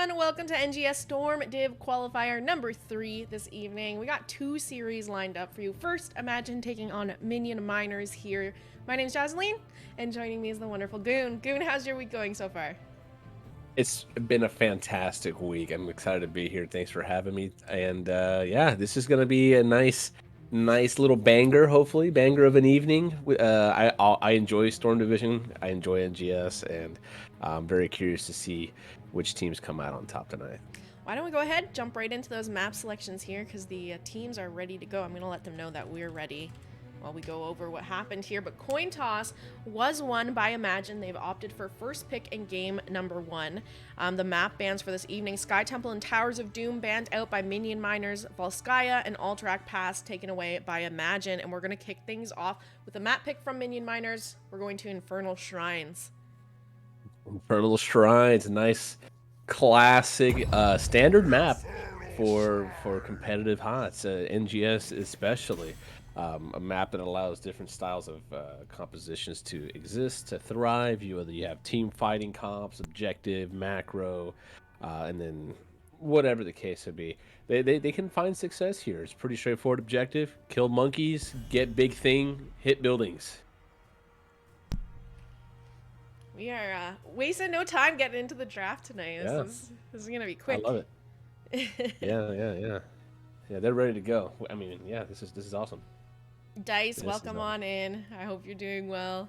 everyone, welcome to NGS Storm Div Qualifier number 3 this evening. We got 2 series lined up for you. First, Imagine taking on Minion Miners here. My name's Jazzalene, and joining me is the wonderful Goon. Goon, how's your week going so far? It's been a fantastic week. I'm excited to be here. Thanks for having me. And yeah, this is going to be a nice little banger, hopefully. Banger of an evening. I enjoy Storm Division. I enjoy NGS, and I'm very curious to see which teams come out on top tonight. Why don't we go ahead, jump right into those map selections here, because the teams are ready to go. I'm going to let them know that we're ready while we go over what happened here. But coin toss was won by Imagine. They've opted for first pick in game number 1. The map bans for this evening: Sky Temple and Towers of Doom banned out by Minion Miners, Volskaya and Alterac Pass taken away by Imagine. And we're going to kick things off with a map pick from Minion Miners. We're going to Infernal Shrines. Infernal Shrines, nice classic standard map for competitive HOTS, NGS especially. A map that allows different styles of compositions to exist, to thrive. You have team fighting comps, objective, macro, and then whatever the case would be. They can find success here. It's pretty straightforward objective: kill monkeys, get big thing, hit buildings. We are wasting no time getting into the draft tonight. This is gonna be quick. I love it. Yeah. They're ready to go. I mean, yeah, this is awesome. Dice, welcome on in. I hope you're doing well.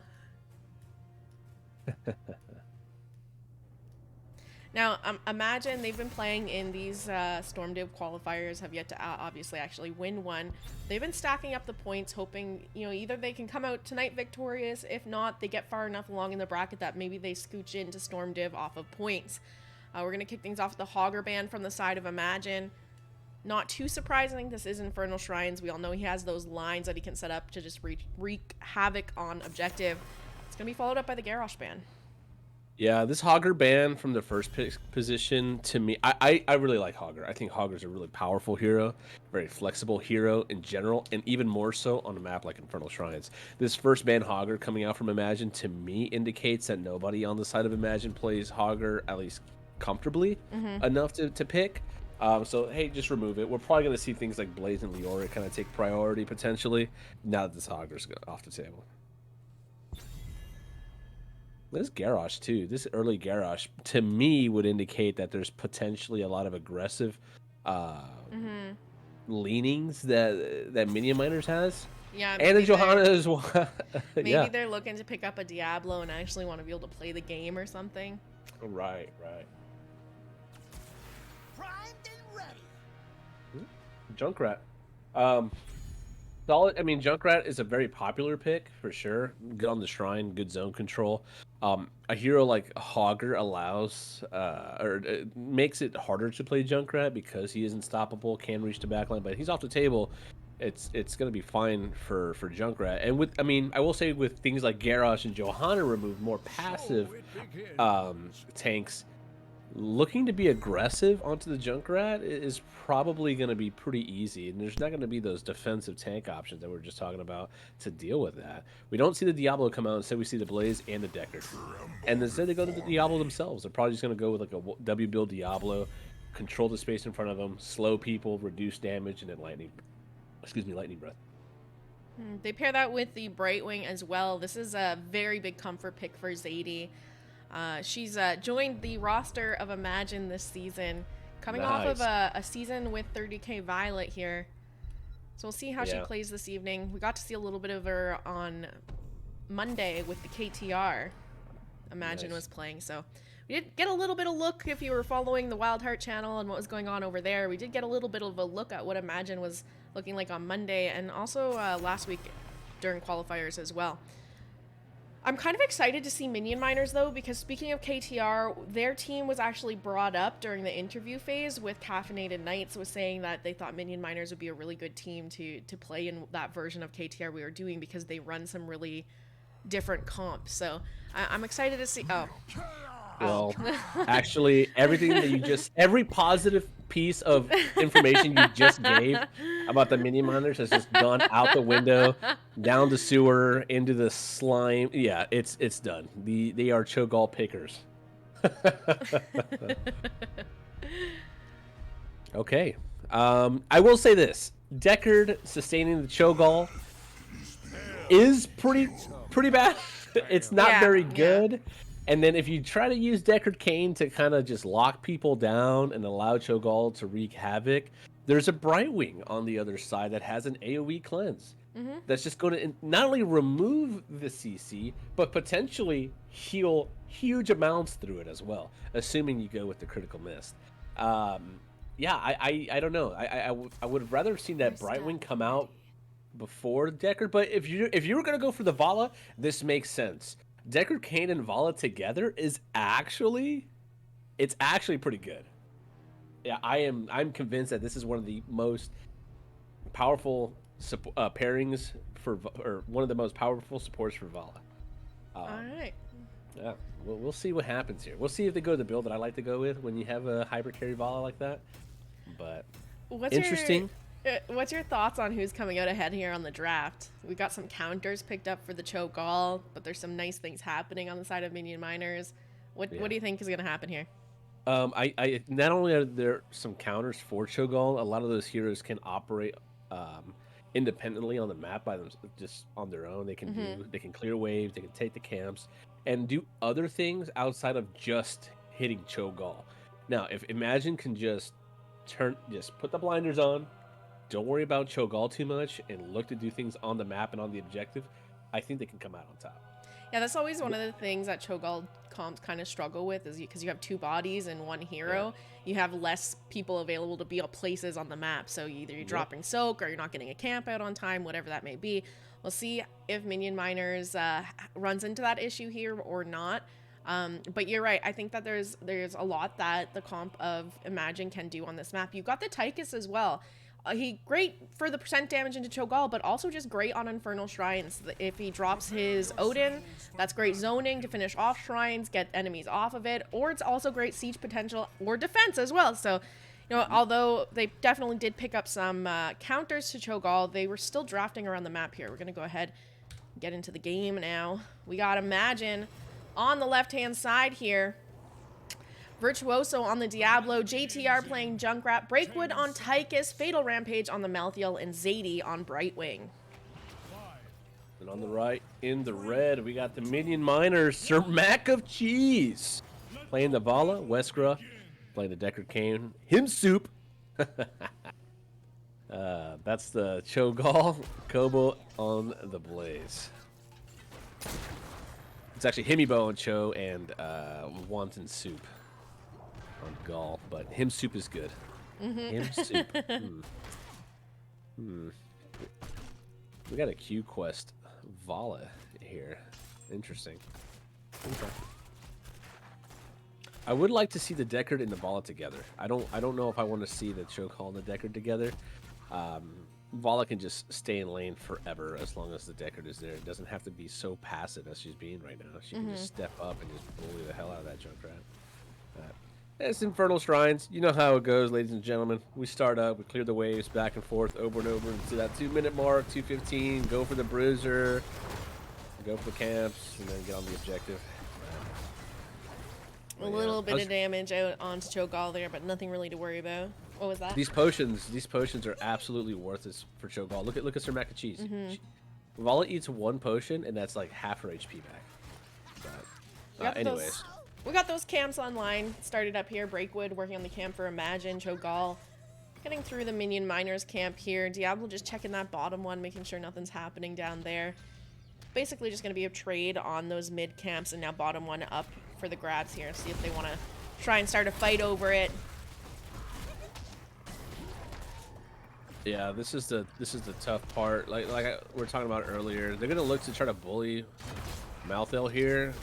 Now, Imagine they've been playing in these Storm Div qualifiers, have yet to obviously actually win one. They've been stacking up the points, hoping, either they can come out tonight victorious. If not, they get far enough along in the bracket that maybe they scooch into Storm Div off of points. We're going to kick things off with the Hogger ban from the side of Imagine. Not too surprising, this is Infernal Shrines. We all know he has those lines that he can set up to just wreak havoc on objective. It's going to be followed up by the Garrosh ban. Yeah, this Hogger ban from the first pick position, to me, I really like Hogger. I think Hogger's a really powerful hero, very flexible hero in general, and even more so on a map like Infernal Shrines. This first ban Hogger coming out from Imagine, to me, indicates that nobody on the side of Imagine plays Hogger at least comfortably enough to pick. So, hey, just remove it. We're probably going to see things like Blaze and Leora kind of take priority, potentially, now that this Hogger's off the table. This Garrosh, too. This early Garrosh, to me, would indicate that there's potentially a lot of aggressive leanings that Minion Miners has. Yeah, and in Johanna as well. Maybe they're looking to pick up a Diablo and actually want to be able to play the game or something. Right. Junkrat. Solid. I mean, Junkrat is a very popular pick for sure. Good on the shrine, good zone control. A hero like Hogger allows or makes it harder to play Junkrat because he is unstoppable, can reach the backline, but he's off the table. It's going to be fine for Junkrat. And I will say with things like Garrosh and Johanna removed, more passive tanks, looking to be aggressive onto the Junkrat is probably going to be pretty easy, and there's not going to be those defensive tank options that we are just talking about to deal with that. We don't see the Diablo come out. Instead, we see the Blaze and the Decker, and instead they go to the Diablo themselves. They're probably just going to go with like a W build Diablo, control the space in front of them, slow people, reduce damage, and then lightning breath. They pair that with the Brightwing as well. This is a very big comfort pick for Zadie. She's joined the roster of Imagine this season, coming off of a season with 30k Violet here. So we'll see how she plays this evening. We got to see a little bit of her on Monday with the KTR Imagine was playing. So we did get a little bit of look, if you were following the Wild Heart channel and what was going on over there. We did get a little bit of a look at what Imagine was looking like on Monday, and also last week during qualifiers as well. I'm kind of excited to see Minion Miners, though, because speaking of KTR, their team was actually brought up during the interview phase with Caffeinated Knights, was saying that they thought Minion Miners would be a really good team to play in that version of KTR we were doing because they run some really different comps. So I'm excited to see. Well, actually, everything that every positive piece of information you just gave about the Minion Miners has just gone out the window, down the sewer, into the slime. Yeah, it's done. They are Cho'Gall pickers. Okay. I will say this. Deckard sustaining the Cho'Gall is pretty bad. It's not Yeah, very yeah. good. And then if you try to use Deckard Cain to kind of just lock people down and allow Cho'Gall to wreak havoc, there's a Brightwing on the other side that has an AoE cleanse. Mm-hmm. That's just going to not only remove the CC, but potentially heal huge amounts through it as well, assuming you go with the critical mist. Yeah, I don't know. I would have rather have seen that Brightwing come out before Deckard, but if you were gonna go for the Vala, this makes sense. Deckard, Cain, and Vala together is actually pretty good. Yeah, I'm convinced that this is one of the most powerful pairings or one of the most powerful supports for Vala. All right. Yeah, we'll see what happens here. We'll see if they go the build that I like to go with when you have a hybrid carry Vala like that. But interesting. What's your thoughts on who's coming out ahead here on the draft? We got some counters picked up for the Cho'Gall, but there's some nice things happening on the side of Minion Miners. What do you think is going to happen here? I not only are there some counters for Cho'Gall, a lot of those heroes can operate independently on the map by them, just on their own. They can they can clear waves, they can take the camps, and do other things outside of just hitting Cho'Gall. Now, if Imagine can just put the blinders on, don't worry about Cho'Gall too much, and look to do things on the map and on the objective, I think they can come out on top. Yeah, that's always one of the things that Cho'Gall comps kind of struggle with, is because you have two bodies and one hero, you have less people available to be at places on the map. So either you're dropping soak or you're not getting a camp out on time, whatever that may be. We'll see if Minion Miners runs into that issue here or not. But you're right. I think that there's a lot that the comp of Imagine can do on this map. You've got the Tychus as well. He great for the percent damage into Cho'Gall, but also just great on Infernal Shrines. If he drops his Odin, that's great zoning to finish off shrines, get enemies off of it, or it's also great siege potential or defense as well. So, you know, although they definitely did pick up some counters to Cho'Gall, they were still drafting around the map here. We're going to go ahead and get into the game now. We got Imagine on the left-hand side here. Virtuoso on the Diablo, JTR playing Junkrat, Breakwood on Tychus, Fatal Rampage on the Malthael, and Zadie on Brightwing. And on the right, in the red, we got the Minion Miners, Sir Mac of Cheese, playing the Vala, Weskra, playing the Deckard Cain, Him Soup. That's the Cho'Gall, Kobo on the Blaze. It's actually Himibo on Cho and Wanton Soup on Gall, but Him Soup is good. Him Soup. We got a Q Quest Vala here. Interesting. Okay. I would like to see the Deckard and the Vala together. I don't know if I want to see the Cho'Gall and the Deckard together. Vala can just stay in lane forever as long as the Deckard is there. It doesn't have to be so passive as she's being right now. She can just step up and just bully the hell out of that Junkrat. It's Infernal Shrines. You know how it goes, ladies and gentlemen. We start up, we clear the waves back and forth over and over to that 2-minute mark, 2:15, go for the Bruiser, go for the camps, and then get on the objective. A little bit of damage out onto Cho'Gall there, but nothing really to worry about. What was that? These potions are absolutely worth it for Cho'Gall. Look at Sir Mac and Cheese. Vala eats one potion, and that's like half her HP back. But, anyways. We got those camps online. Started up here. Breakwood working on the camp for Imagine. Cho'Gall getting through the Minion Miners camp here. Diablo just checking that bottom one, making sure nothing's happening down there. Basically just going to be a trade on those mid camps, and now bottom one up for the grabs here. See if they want to try and start a fight over it. Yeah, this is the tough part. Like we were talking about earlier, they're gonna look to try to bully Malthael here.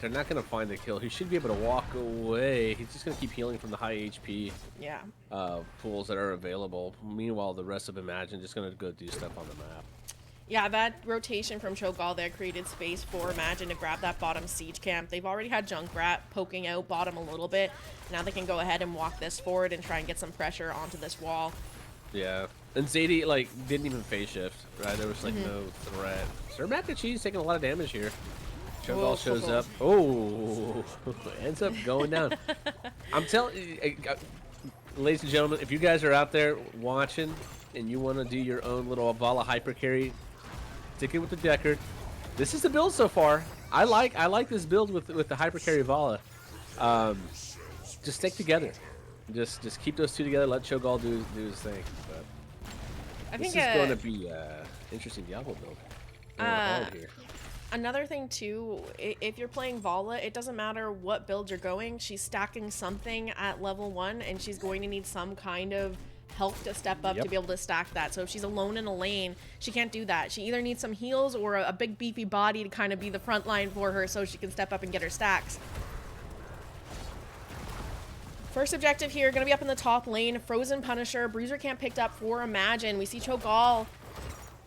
They're not gonna find the kill. He should be able to walk away. He's just gonna keep healing from the high HP pools that are available. Meanwhile, the rest of Imagine just gonna go do stuff on the map. Yeah, that rotation from Cho'Gall there created space for Imagine to grab that bottom siege camp. They've already had Junkrat poking out bottom a little bit. Now they can go ahead and walk this forward and try and get some pressure onto this wall. Yeah, and Zadie like didn't even phase shift, right? There was like no threat. Sir Mac and Cheese taking a lot of damage here. Cho'Gall shows up. Oh, ends up going down. I'm telling you, ladies and gentlemen, if you guys are out there watching and you want to do your own little Vala hyper carry, stick it with the Deckard. This is the build so far. I like this build with the hyper carry Vala. Just stick together. Just keep those two together. Let Cho'Gall do his thing. But I this think is going to be interesting Diablo build. Hard here. Another thing too, if you're playing Vala, it doesn't matter what build you're going, she's stacking something at level 1 and she's going to need some kind of help to step up to be able to stack that. So if she's alone in a lane, she can't do that. She either needs some heals or a big beefy body to kind of be the front line for her so she can step up and get her stacks. First objective here, gonna be up in the top lane. Frozen Punisher, Bruiser Camp picked up for Imagine. We see Cho'Gall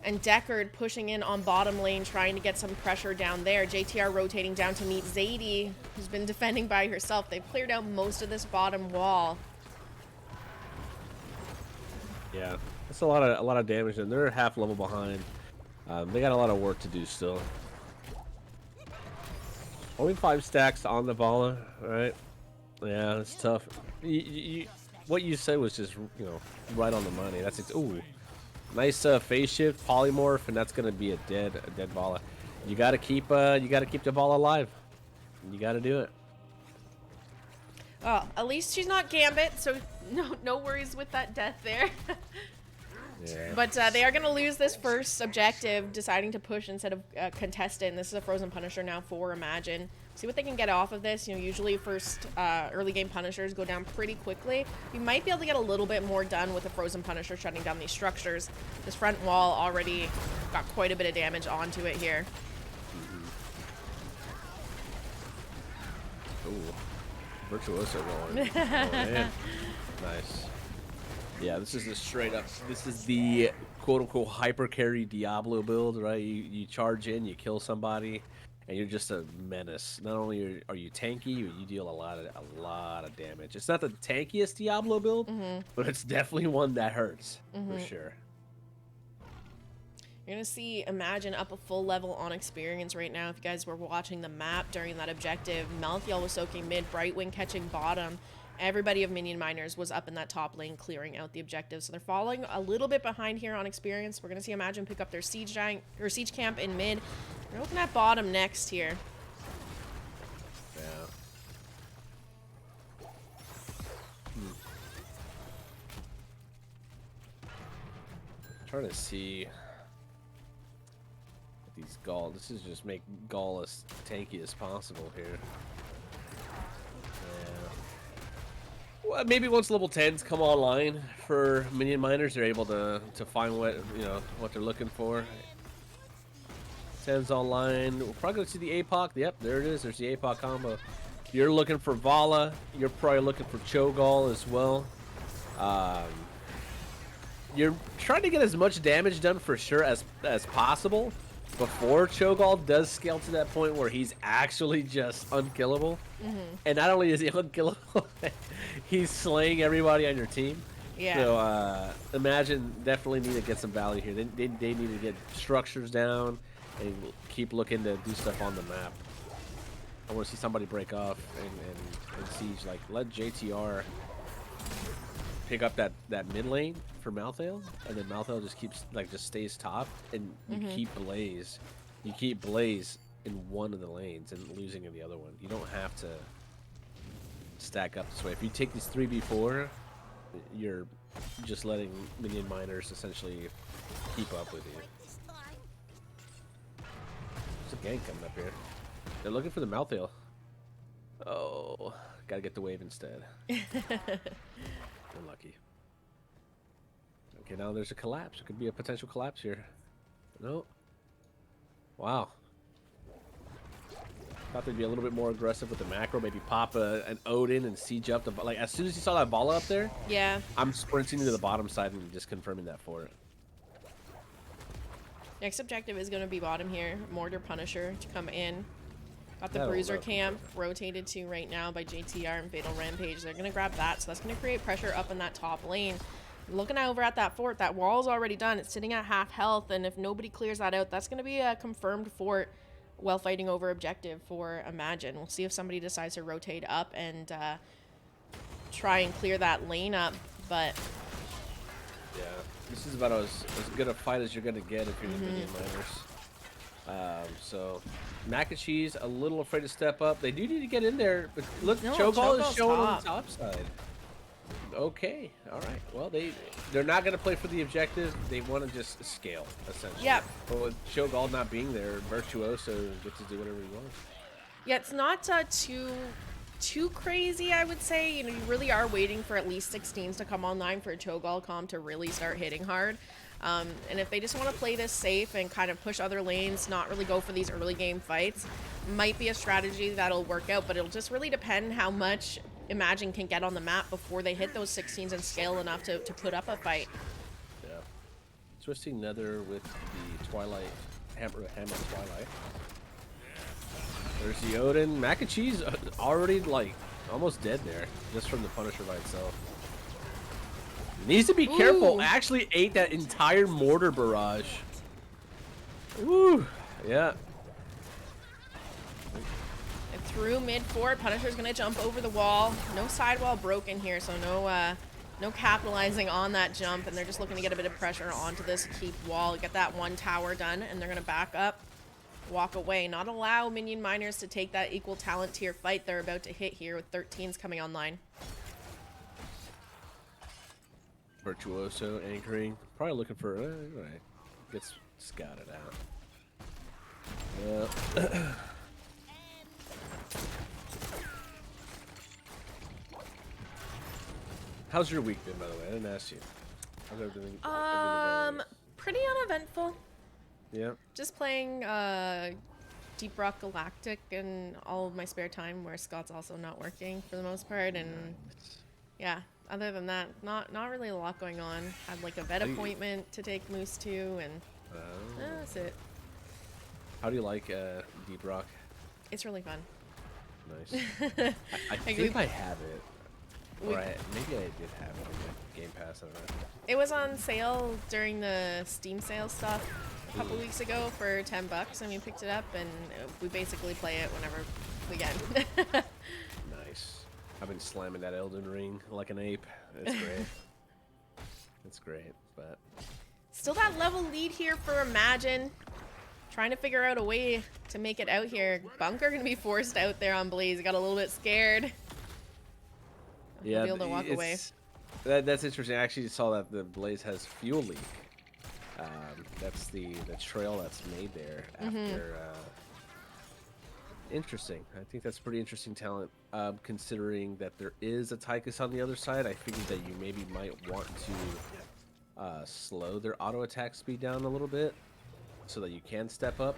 and Deckard pushing in on bottom lane, trying to get some pressure down there. JTR rotating down to meet Zadie, who's been defending by herself. They've cleared out most of this bottom wall. Yeah, that's a lot of damage, and they're half level behind. They got a lot of work to do still. Only 5 stacks on the Vala, right? Yeah, it's tough. What you said was just, you know, right on the money. That's ooh. Nice phase shift, polymorph, and that's gonna be a dead Vala. You gotta keep the Vala alive. You gotta do it. Oh, at least she's not Gambit, so no worries with that death there. Yeah. But they are gonna lose this first objective, deciding to push instead of contest it. And this is a Frozen Punisher now for Imagine. See what they can get off of this. You know, usually first early game Punishers go down pretty quickly. You might be able to get a little bit more done with a Frozen Punisher shutting down these structures. This front wall already got quite a bit of damage onto it here. Ooh, Virtuoso going. Oh, man. Nice. Yeah, this is the straight up. This is the quote unquote hyper carry Diablo build, right? You charge in, you kill somebody, and you're just a menace. Not only are you tanky, you deal a lot of damage. It's not the tankiest Diablo build, but it's definitely one that hurts for sure. You're gonna see Imagine up a full level on experience right now. If you guys were watching the map during that objective, Malthael was soaking mid, Brightwing catching bottom. Everybody of Minion Miners was up in that top lane clearing out the objective. So they're falling a little bit behind here on experience. We're gonna see Imagine pick up their siege camp in mid. They're looking at bottom next here. Yeah. Trying to see these Gaul. This is just make Gaul as tanky as possible here. Well, maybe once level 10s come online for Minion Miners, they're able to find what they're looking for. 10s online. We're probably gonna see the APOC. Yep, there it is. There's the APOC combo. If you're looking for Vala, you're probably looking for Cho'Gall as well. You're trying to get as much damage done for sure as possible before Cho'Gall does scale to that point where he's actually just unkillable. And not only is he unkillable, he's slaying everybody on your team. Yeah. So Imagine definitely need to get some value here. They need to get structures down and keep looking to do stuff on the map. I want to see somebody break off and siege. Like, let JTR pick up that mid lane for Malthael, and then Malthael just keeps just stays top, and you keep Blaze. You keep Blaze in one of the lanes and losing in the other one. You don't have to stack up this way. If you take these 3v4, you're just letting Minion Miners essentially keep up with you. There's a gank coming up here. They're looking for the Malthael. Oh, gotta get the wave instead. Unlucky. Okay, now there's a collapse. It could be a potential collapse here. No. Wow. Thought they'd be a little bit more aggressive with the macro. Maybe pop an Odin and siege up the... Like, as soon as you saw that Vala up there... Yeah. I'm sprinting to the bottom side and just confirming that for it. Next objective is going to be bottom here. Mortar Punisher to come in. Got the Bruiser Camp rotated to right now by JTR and Fatal Rampage. They're going to grab that, so that's going to create pressure up in that top lane. Looking over at that fort, that wall's already done. It's sitting at half health, and if nobody clears that out, that's going to be a confirmed fort while fighting over objective for Imagine. We'll see if somebody decides to rotate up and try and clear that lane up, but... Yeah, this is about as good a fight as you're going to get if you're the Minion Miners. So, Mac and Cheese, a little afraid to step up. They do need to get in there, but look, No, Cho'Gall is showing top. on the top side. Okay, all right. Well, they're not going to play for the objective. They want to just scale, essentially. Yep. But with Cho'Gall not being there, Virtuoso gets to do whatever he wants. Yeah, it's not too crazy, I would say. You know, you really are waiting for at least 16s to come online for a Cho'Gall comp to really start hitting hard. And if they just want to play this safe and kind of push other lanes, not really go for these early game fights, might be a strategy that'll work out, but it'll just really depend how much Imagine can get on the map before they hit those 16s and scale enough to put up a fight. Yeah. Twisting Nether with the Twilight, Hammer Twilight. There's the Odin. Mac and Cheese already, like, almost dead there, just from the Punisher by itself. Needs to be careful. Actually ate that entire mortar barrage. Woo! Yeah. And through mid forward, Punisher's gonna jump over the wall. No sidewall broken here, so no capitalizing on that jump, and they're just looking to get a bit of pressure onto this keep wall, get that one tower done, and they're gonna back up, walk away, not allow Minion Miners to take that equal talent tier fight they're about to hit here with 13s coming online. Virtuoso anchoring, probably looking for right. Gets scouted out. How's your week been, by the way? I didn't ask you. How's everything? Pretty uneventful. Yeah. Just playing Deep Rock Galactic in all of my spare time, where Scott's also not working for the most part, and yeah. Other than that, not really a lot going on. Had like a vet appointment to take Moose to, and that's it. How do you like Deep Rock? It's really fun. Nice. I think I have it. Or maybe I did have it on the Game Pass. I don't know. It was on sale during the Steam sale stuff a couple weeks ago for $10, and we picked it up, and we basically play it whenever we can. Nice. I've been slamming that Elden Ring like an ape. It's great. It's great, but... Still that level lead here for Imagine. Trying to figure out a way to make it out here. Bunker gonna be forced out there on Blaze. He got a little bit scared. Yeah, He'll be able to walk away. That's interesting. I actually saw that the Blaze has fuel leak. That's the trail that's made there after... Interesting. I think that's pretty interesting talent, considering that there is a Tychus on the other side. I figured that you maybe might want to slow their auto attack speed down a little bit so that you can step up.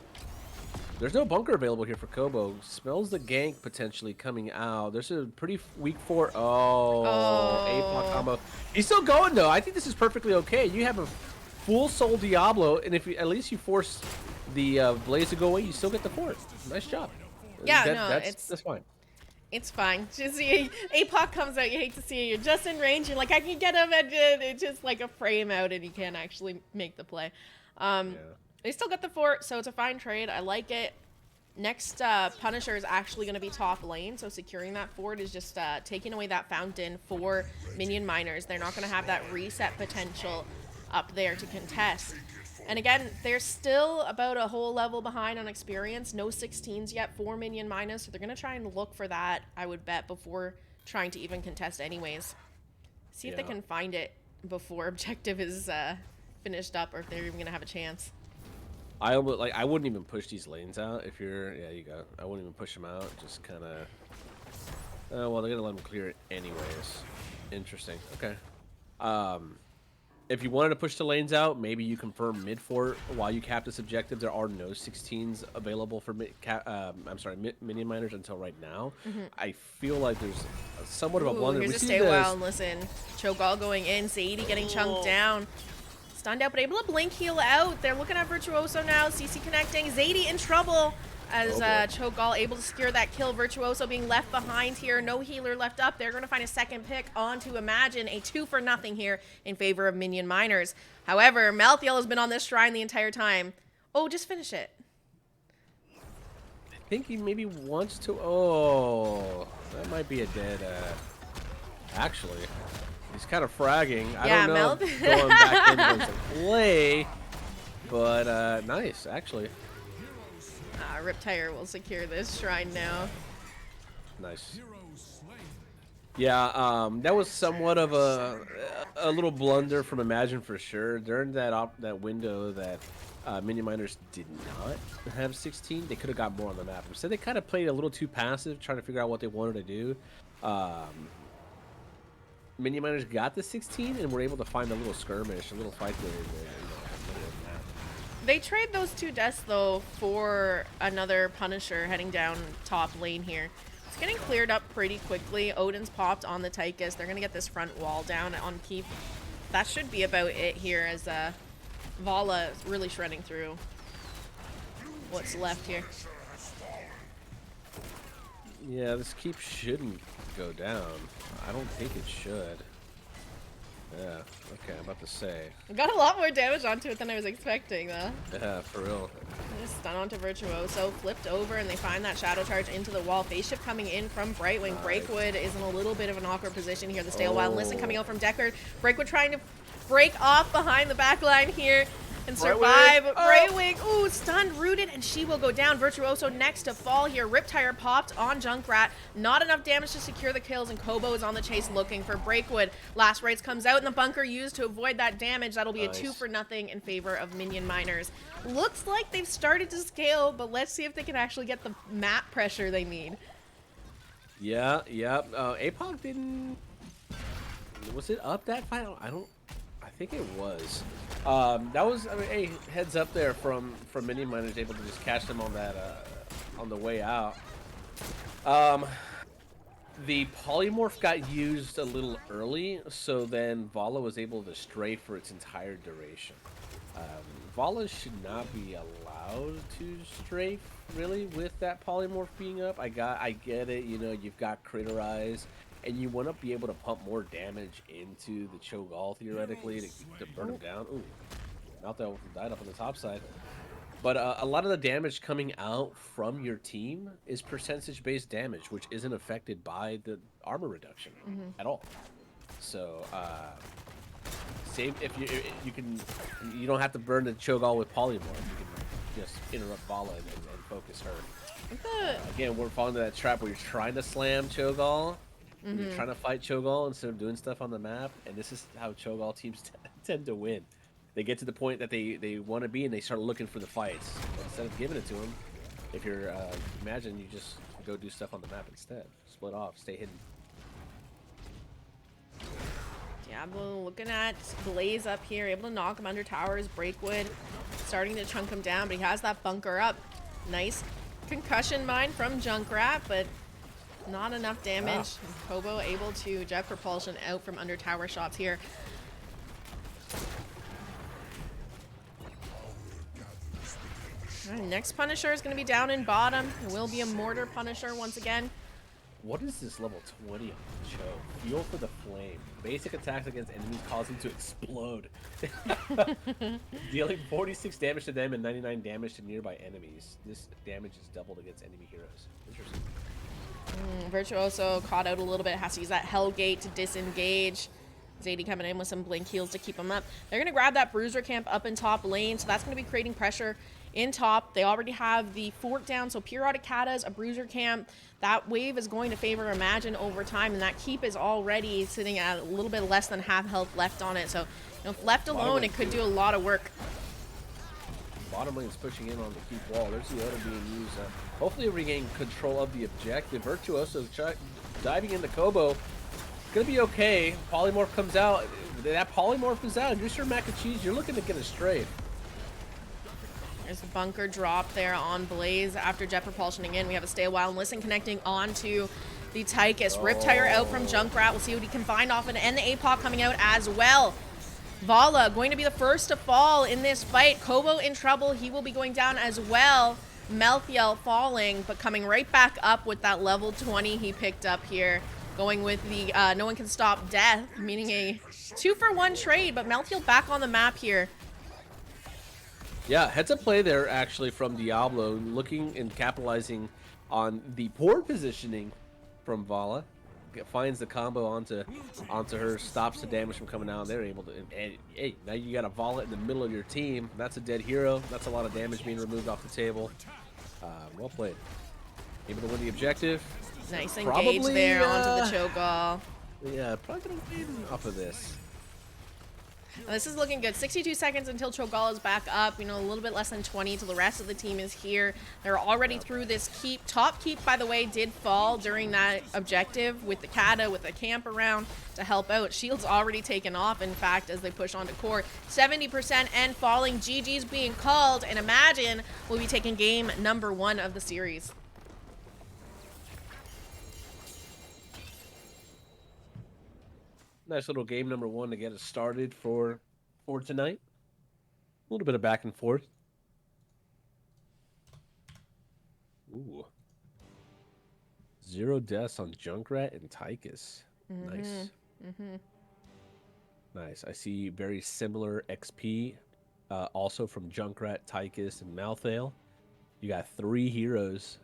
There's no bunker available here for Kobo. Smells the gank potentially coming out. There's a pretty weak fort. Oh. A-block combo. He's still going, though. I think this is perfectly okay. You have a full soul Diablo, and if you, at least you force the Blaze to go away, you still get the fort. Nice job. Yeah, that's fine. It's fine. Just see APOC comes out, you hate to see it. You're just in range. You're like, I can get him, and it's just like a frame out, and you can't actually make the play. They still got the fort, so it's a fine trade. I like it. Next, Punisher is actually going to be top lane, so securing that fort is just taking away that fountain for Minion Miners. They're not going to have that reset potential up there to contest. And again, they're still about a whole level behind on experience. No 16s yet for Minion Miners, so they're going to try and look for that, I would bet, before trying to even contest anyways. See if they can find it before objective is finished up, or if they're even going to have a chance. I wouldn't even push these lanes out if you're... Yeah, you go. I wouldn't even push them out. Just kind of... well, they're going to let them clear it anyways. Interesting. Okay. If you wanted to push the lanes out, maybe you confirm mid fort while you cap this objective. There are no 16s available for Minion Miners until right now. I feel like there's somewhat of a blunder. Here's a stay a while and listen. Cho'Gall going in. Sadie getting chunked down. Stunned out, but able to blink heal out. They're looking at Virtuoso now. CC connecting. Zadie in trouble as Cho'Gall able to secure that kill. Virtuoso being left behind here. No healer left up. They're going to find a second pick onto Imagine. A 2-for-0 here in favor of Minion Miners. However, Malthael has been on this shrine the entire time. Oh, just finish it. think he maybe wants to. Oh, that might be a dead. Actually, he's kind of fragging. I Yeah, don't know if going back in was a play, but nice actually. Riptire will secure this shrine now. Nice. Yeah, that was somewhat of a little blunder from Imagine for sure. During that window that Minion Miners did not have 16, they could have got more on the map. Instead, they kind of played a little too passive, trying to figure out what they wanted to do. Minion Miners got the 16 and were able to find a little skirmish, a little fight there. They trade those 2 deaths, though, for another Punisher heading down top lane here. It's getting cleared up pretty quickly. Odin's popped on the Tychus. They're going to get this front wall down on keep. That should be about it here as Vala is really shredding through what's left here. Yeah, this keep shouldn't go down. I don't think it should. Yeah, okay, I'm about to say. Got a lot more damage onto it than I was expecting, though. Yeah, for real. Stun onto Virtuoso, flipped over, and they find that Shadow Charge into the wall. Phase shift coming in from Brightwing. Nice. Breakwood is in a little bit of an awkward position here. The Stale Wild Listen coming out from Deckard. Breakwood trying to break off behind the back line here and survive. Brightwing, ooh, stunned, rooted, and she will go down. Virtuoso next to fall here. Riptire popped on Junkrat. Not enough damage to secure the kills, and Kobo is on the chase looking for Breakwood. Last Rites comes out, and the bunker used to avoid that damage. That'll be a 2-for-0 in favor of Minion Miners. Looks like they've started to scale, but let's see if they can actually get the map pressure they need. Yeah. APOC didn't. Was it up that fight? I think it was. That was. I mean, hey, heads up there from Minion Miners, able to just catch them on that on the way out. The polymorph got used a little early, so then Vala was able to stray for its entire duration. Vala should not be allowed to strafe really with that polymorph being up. I get it, you know, you've got Critter Eyes, and you want to be able to pump more damage into the Cho'Gall theoretically to burn him down. Ooh, Meltdown died up on the top side. But a lot of the damage coming out from your team is percentage-based damage, which isn't affected by the armor reduction at all. So, save if you don't have to burn the Cho'Gall with polymorph. You can just interrupt Vala and focus her. Again, we're falling into that trap where you're trying to slam Cho'Gall, you're trying to fight Cho'Gall instead of doing stuff on the map, and this is how Cho'Gall teams tend to win. They get to the point that they want to be, and they start looking for the fights. But instead of giving it to them, if you're Imagine, you just go do stuff on the map instead. Split off, stay hidden. Diablo looking at Blaze up here, able to knock him under towers. Breakwood starting to chunk him down, but he has that bunker up. Nice concussion mine from Junkrat, but not enough damage. Kobo able to jet propulsion out from under tower shots here. Right, next Punisher is going to be down in bottom. It will be a Mortar Punisher once again. What is this level 20 on the show? Fuel for the Flame. Basic attacks against enemies cause them to explode. Dealing 46 damage to them and 99 damage to nearby enemies. This damage is doubled against enemy heroes. Interesting. Virtuoso caught out a little bit. Has to use that Hellgate to disengage. Zadie coming in with some blink heals to keep him up. They're going to grab that Bruiser camp up in top lane, so that's going to be creating pressure in top. They already have the fort down, so periodic katas, a Bruiser camp. That wave is going to favor Imagine over time, and that keep is already sitting at a little bit less than half health left on it. So, you know, if left alone, it could do a lot of work. Bottom lane is pushing in on the keep wall. There's the Yoda being used. Hopefully regain control of the objective. Virtuoso diving into Kobo. Gonna be okay. Polymorph comes out. That polymorph is out. You're sure mac and cheese. You're looking to get a strafe. There's a bunker drop there on Blaze after jet propulsioning in. We have a Stay a While and Listen connecting onto the Tychus. Riptire out from Junkrat. We'll see what he can find off it. And the APOC coming out as well. Vala going to be the first to fall in this fight. Kobo in trouble. He will be going down as well. Melthiel falling, but coming right back up with that level 20 he picked up here. Going with the no one can stop death, meaning a 2-for-1 trade, but Melthiel back on the map here. Yeah, heads up play there actually from Diablo, looking and capitalizing on the poor positioning from Vala. Finds the combo onto her, stops the damage from coming out. And they're able to. And hey, now you got a Vala in the middle of your team. That's a dead hero. That's a lot of damage being removed off the table. Well played. Able to win the objective. Nice engage there onto the Cho'Gall. Yeah, probably gonna win off of this. This is looking good. 62 seconds until Cho'Gall is back up. You know, a little bit less than 20 till the rest of the team is here. They're already through this keep. Top keep, by the way, did fall during that objective with the Kata, with the camp around to help out. Shield's already taken off, in fact, as they push onto core. 70% and falling. GG's being called, and Imagine will be taking game number 1 of the series. Nice little game number 1 to get us started for tonight. A little bit of back and forth. Ooh. 0 deaths on Junkrat and Tychus. Nice. Nice. I see very similar XP also from Junkrat, Tychus, and Malthael. You got 3 heroes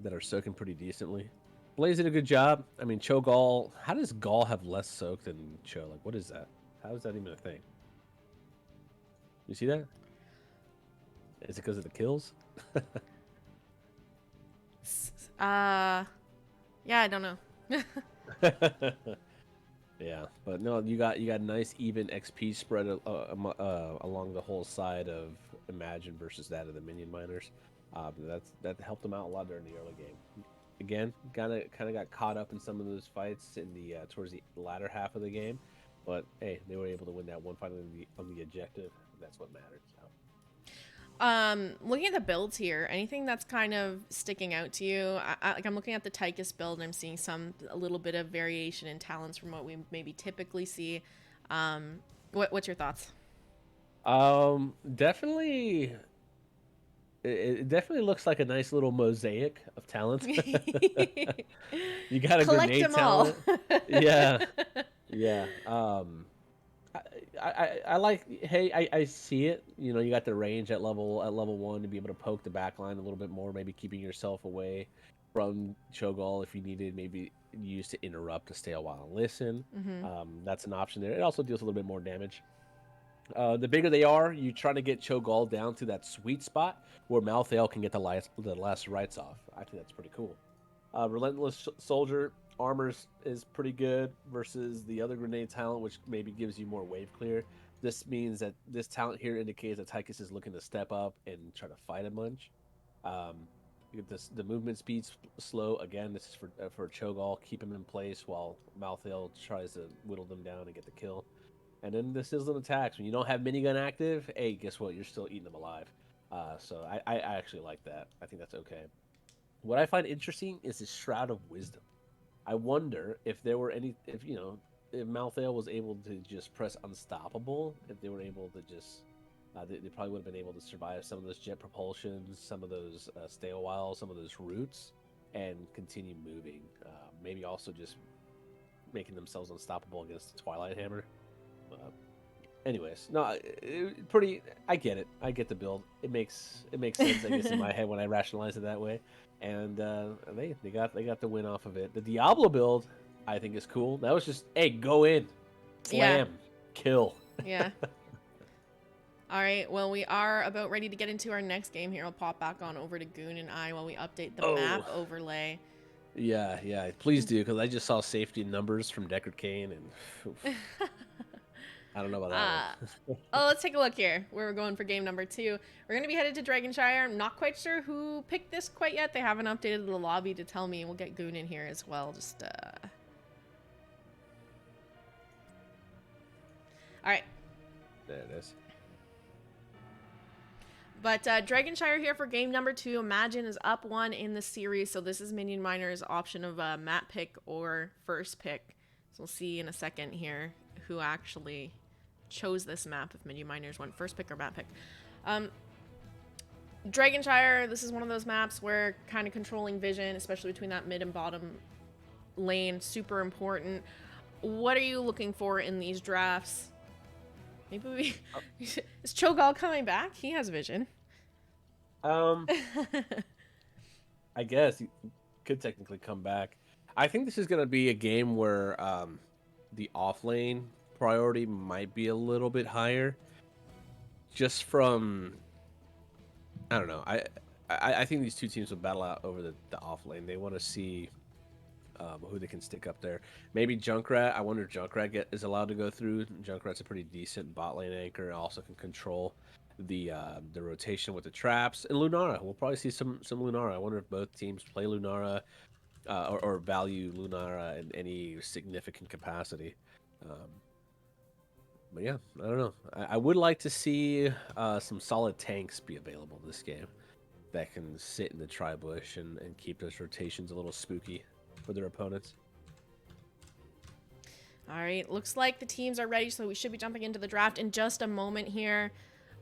that are soaking pretty decently. Blaze did a good job. I mean, Cho'Gall, how does Gall have less soak than Cho? Like, what is that? How is that even a thing? You see that? Is it because of the kills? Yeah, I don't know. Yeah, but no, you got nice even XP spread along the whole side of Imagine versus that of the Minion miners. That helped them out a lot during the early game. Again, kind of got caught up in some of those fights in the towards the latter half of the game, but hey, they were able to win that one fight on the objective. That's what matters. So. Looking at the builds here, anything that's kind of sticking out to you? I'm looking at the Tychus build, and I'm seeing a little bit of variation in talents from what we maybe typically see. What's your thoughts? Definitely. It definitely looks like a nice little mosaic of talents. You got a Collect grenade them all. talent. Yeah. Yeah. I like. Hey, I see it. You know, you got the range at level 1 to be able to poke the back line a little bit more, maybe keeping yourself away from Cho'Gall if you needed, maybe use to interrupt to stay a while and listen. That's an option there. It also deals a little bit more damage. The bigger they are, you try to get Cho'Gall down to that sweet spot where Malthael can get the last rights off. I think that's pretty cool. Relentless Soldier armor is pretty good versus the other grenade talent, which maybe gives you more wave clear. This means that this talent here indicates that Tychus is looking to step up and try to fight a bunch. You get the movement speed's slow. Again, this is for Cho'Gall. Keep him in place while Malthael tries to whittle them down and get the kill. And then the sizzling attacks. When you don't have minigun active, hey, guess what? You're still eating them alive. So I actually like that. I think that's okay. What I find interesting is his Shroud of Wisdom. I wonder if there were if Malthael was able to just press Unstoppable, if they were able to just, they probably would have been able to survive some of those jet propulsions, some of those stay a while, some of those roots, and continue moving. Maybe also just making themselves unstoppable against the Twilight Hammer. Anyways, no, pretty. I get it. I get the build. It makes sense. I guess in my head when I rationalize it that way, and they got the win off of it. The Diablo build, I think, is cool. That was just, hey, go in, slam, kill. Yeah. All right. Well, we are about ready to get into our next game here. I'll pop back on over to Goon and I while we update the map overlay. Yeah. Please do, because I just saw safety numbers from Deckard Cain and. I don't know about that one. Let's take a look here. We're going for game number 2. We're going to be headed to Dragonshire. I'm not quite sure who picked this quite yet. They haven't updated the lobby to tell me. We'll get Goon in here as well. Just, All right. There it is. But Dragonshire here for game number 2. Imagine is up 1 in the series. So this is Minion Miner's option of map pick or first pick. So we'll see in a second here who actually chose this map, if Minion Miners went first pick or map pick. Dragonshire, this is one of those maps where kind of controlling vision, especially between that mid and bottom lane, super important. What are you looking for in these drafts? Maybe we... Is Cho'Gall coming back? He has vision. I guess he could technically come back. I think this is going to be a game where the off lane priority might be a little bit higher. Just from, I don't know. I think these two teams will battle out over the off lane. They want to see who they can stick up there. Maybe Junkrat. I wonder if Junkrat is allowed to go through. Junkrat's a pretty decent bot lane anchor. Also can control the rotation with the traps. And Lunara. We'll probably see some Lunara. I wonder if both teams play Lunara or value Lunara in any significant capacity. But yeah, I don't know. I would like to see some solid tanks be available in this game that can sit in the tri-bush and keep those rotations a little spooky for their opponents. All right, looks like the teams are ready, so we should be jumping into the draft in just a moment here.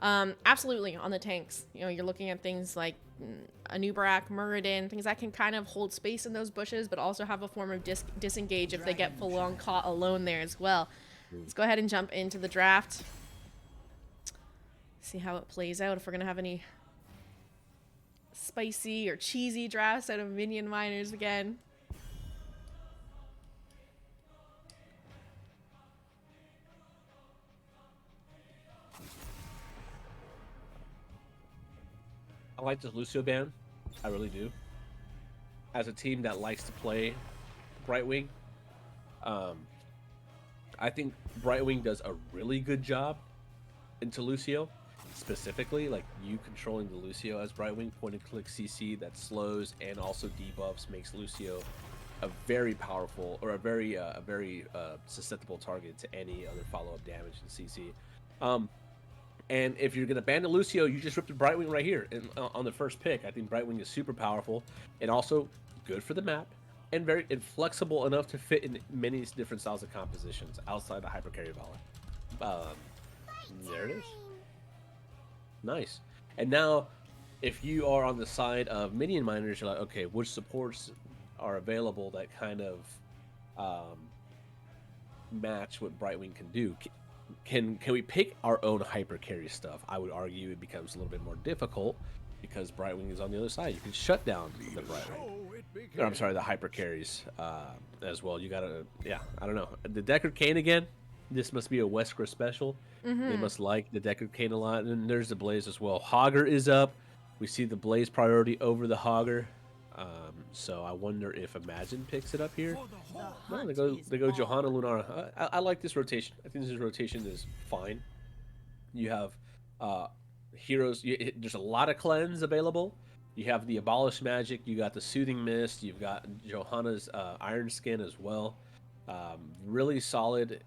Absolutely, on the tanks. You know, you're looking at things like Anubarak, Muradin, things that can kind of hold space in those bushes, but also have a form of disengage if they get full-on caught alone there as well. Let's go ahead and jump into the draft. See how it plays out, if we're going to have any spicy or cheesy drafts out of Minion miners again. I like this Lucio ban. I really do. As a team that likes to play Brightwing, I think Brightwing does a really good job into Lucio. Specifically, like you controlling the Lucio as Brightwing, point and click CC that slows and also debuffs makes Lucio a very powerful or a very susceptible target to any other follow-up damage in CC. And if you're going to ban the Lucio, you just rip the Brightwing right here on the first pick. I think Brightwing is super powerful and also good for the map and very flexible enough to fit in many different styles of compositions outside the Hypercarry Vala. There it is. Nice. And now, if you are on the side of Minion miners, you're like, okay, which supports are available that kind of match what Brightwing can do? Can we pick our own hypercarry stuff? I would argue it becomes a little bit more difficult because Brightwing is on the other side. You can shut down the Brightwing. Or, I'm sorry, the hypercarries as well. You gotta, yeah, I don't know. The Deckard Cain again. This must be a Wesker special. They must like the Deckard Cain a lot. And there's the Blaze as well. Hogger is up. We see the Blaze priority over the Hogger. So I wonder if Imagine picks it up here. No, they go Johanna Lunara. I like this rotation. I think this rotation is fine. You have heroes. There's a lot of cleanse available. You have the Abolish Magic. You got the Soothing Mist. You've got Johanna's Iron Skin as well. Really solid.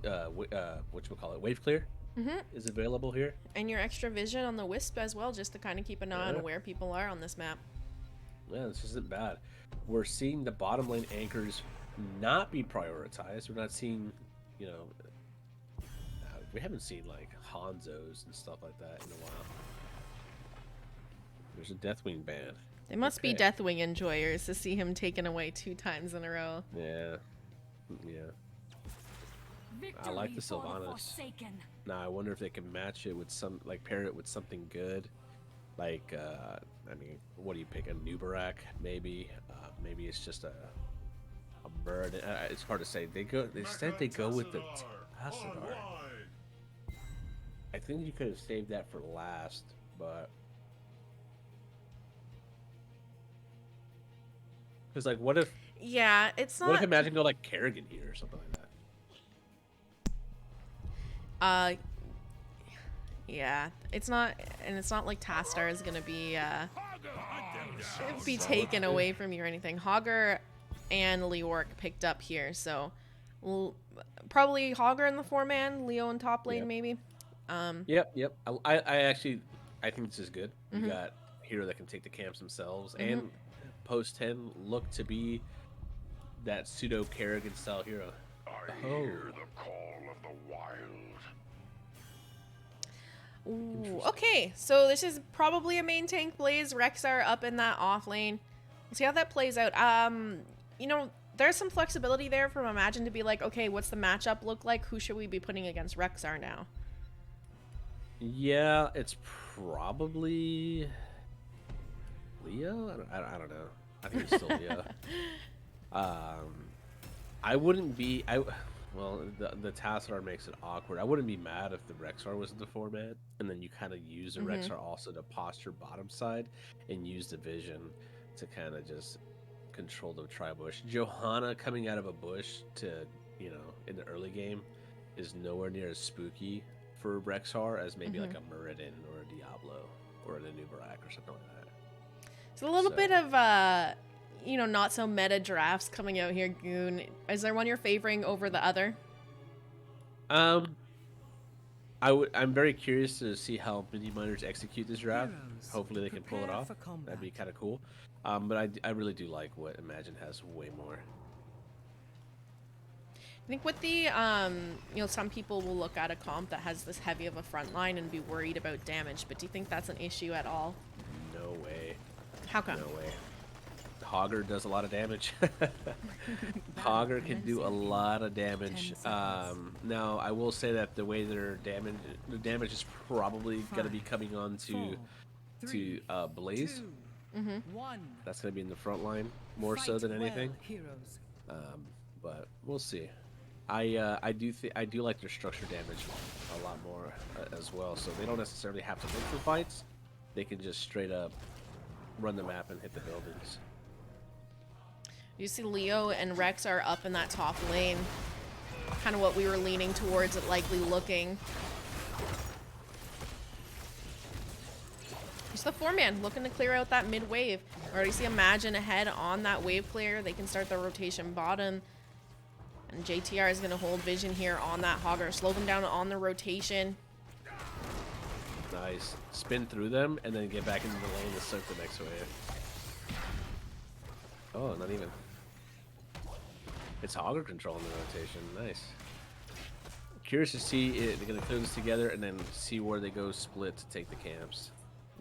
Wave Clear is available here. And your extra vision on the Wisp as well, just to kind of keep an eye on where people are on this map. Yeah, this isn't bad. We're seeing the bottom lane anchors not be prioritized. We're not seeing, you know, we haven't seen like Hanzos and stuff like that in a while. There's a Deathwing ban. They must be Deathwing enjoyers to see him taken away 2 times in a row. Yeah. I like the Sylvanas. Now I wonder if they can match it with pair it with something good. Like, I mean, what do you pick? A Nubarak, maybe? Maybe it's just a bird. It's hard to say. They said they go with the Tassadar. I think you could have saved that for last, but because like, what if? Yeah, it's not. What if Imagine go like Kerrigan here or something like that? Yeah, it's not, and it's not like Tastar is gonna be taken away from you or anything. Hogger and Leoric picked up here, so probably Hogger in the 4-man, Leo in top lane maybe. Yep. I think this is good. You got a hero that can take the camps themselves, and post 10 look to be that pseudo Kerrigan style hero. I hear the call of the wild. Ooh, okay, so this is probably a main tank Blaze. Rexar up in that off lane. We'll see how that plays out. You know, there's some flexibility there from Imagine to be like, okay, what's the matchup look like? Who should we be putting against Rexar now? Yeah, it's probably Leo. I don't know. I think it's still Leo. Um, I wouldn't be. Well, the Tassadar makes it awkward. I wouldn't be mad if the Rexar was in the format, and then you kind of use the Mm-hmm. Rexar also to posture bottom side and use the vision to kind of just control the tri-bush. Johanna coming out of a bush to, in the early game is nowhere near as spooky for Rexar as maybe Mm-hmm. like a Muradin or a Diablo or an Anubarak or something like that. It's a little bit So, of not so meta drafts coming out here, Goon. Is there one you're favoring over the other? um, I'm very curious to see how mini miners execute this draft. Hopefully they can pull it off. That'd be kind of cool. But I really do like what Imagine has way more. I think with the some people will look at a comp that has this heavy of a front line and be worried about damage, but do you think that's an issue at all? No way. How come? No way. Hogger does a lot of damage. Hogger can do a lot of damage. Now I will say that the way the damage is probably gonna be coming on to Blaze. Mm-hmm. That's gonna be in the front line more so than anything. But we'll see. I do like their structure damage a lot more as well. So they don't necessarily have to look for fights. They can just straight up run the map and hit the buildings. You see Leo and Rex are up in that top lane. Kind of what we were leaning towards it likely looking. It's the 4-man looking to clear out that mid wave. Already see Imagine ahead on that wave clear. They can start the rotation bottom. And JTR is going to hold vision here on that Hogger. Slow them down on the rotation. Nice. Spin through them and then get back into the lane to start the next wave. Oh, not even. It's Hogger controlling the rotation. Nice. Curious to see it. They're going to clear this together and then see where they go split to take the camps.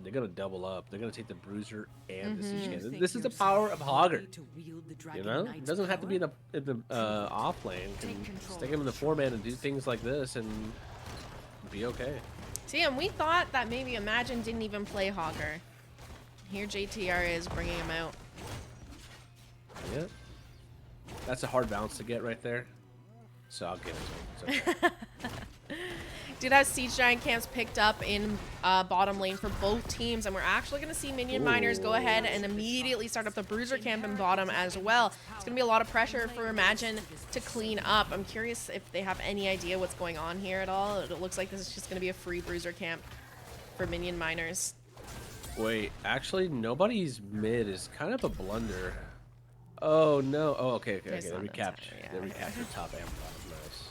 They're going to double up. They're going to take the Bruiser and the Siege Cannon. This is the power of Hogger. You know? It doesn't have to be in the off lane. You can stick him in the 4-man and do things like this and be okay. See, and we thought that maybe Imagine didn't even play Hogger. Here JTR is bringing him out. Yeah. That's a hard bounce to get right there. So I'll give it to him. It's okay. Dude, has Siege Giant camps picked up in bottom lane for both teams, and we're actually going to see Minion Miners go ahead and immediately start up the Bruiser camp in bottom as well. It's going to be a lot of pressure for Imagine to clean up. I'm curious if they have any idea what's going on here at all. It looks like this is just going to be a free Bruiser camp for Minion Miners. Wait, actually, nobody's mid is kind of a blunder. Oh, no. Oh, okay. They recaptured top and bottom. Nice.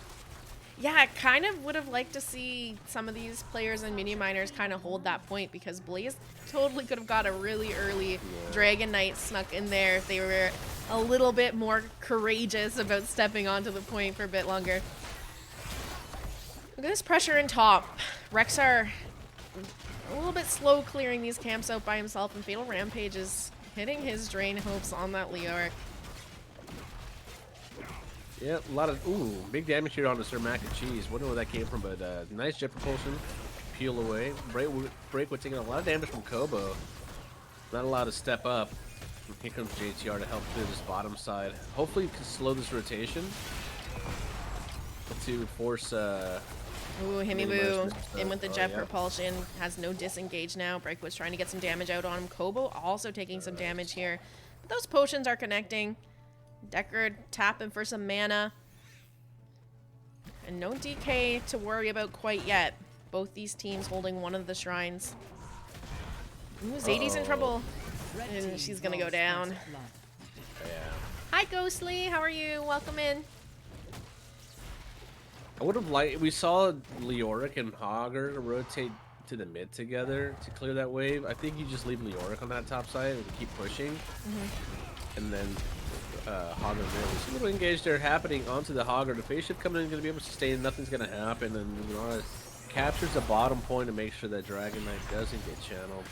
Yeah, I kind of would have liked to see some of these players and Minion Miners kind of hold that point, because Blaze totally could have got a really early Dragon Knight snuck in there if they were a little bit more courageous about stepping onto the point for a bit longer. Look at this pressure in top. Rexar a little bit slow clearing these camps out by himself, and Fatal Rampage is hitting his drain hopes on that Leoric. Yeah, a lot of big damage here on the Sir Mac and Cheese. Wonder where that came from, but nice jet propulsion. Peel away. Breakwood taking a lot of damage from Kobo. Not allowed to step up. Here comes JTR to help clear this bottom side. Hopefully, can slow this rotation to force. Ooh, Himmy Boo in with the jet propulsion. Has no disengage now. Breakwood's trying to get some damage out on him. Kobo also taking some damage here. But those potions are connecting. Deckard tapping for some mana. And no DK to worry about quite yet. Both these teams holding one of the shrines. Ooh, Zadie's in trouble. And she's gonna go down. Yeah. Hi, Ghostly. How are you? Welcome in. I would have liked. We saw Leoric and Hogger rotate to the mid together to clear that wave. I think you just leave Leoric on that top side and keep pushing, and then Hogger there. There's a little engage there happening onto the Hogger. The phase shift coming in, going to be able to sustain. Nothing's going to happen, and captures the bottom point to make sure that Dragon Knight doesn't get channeled.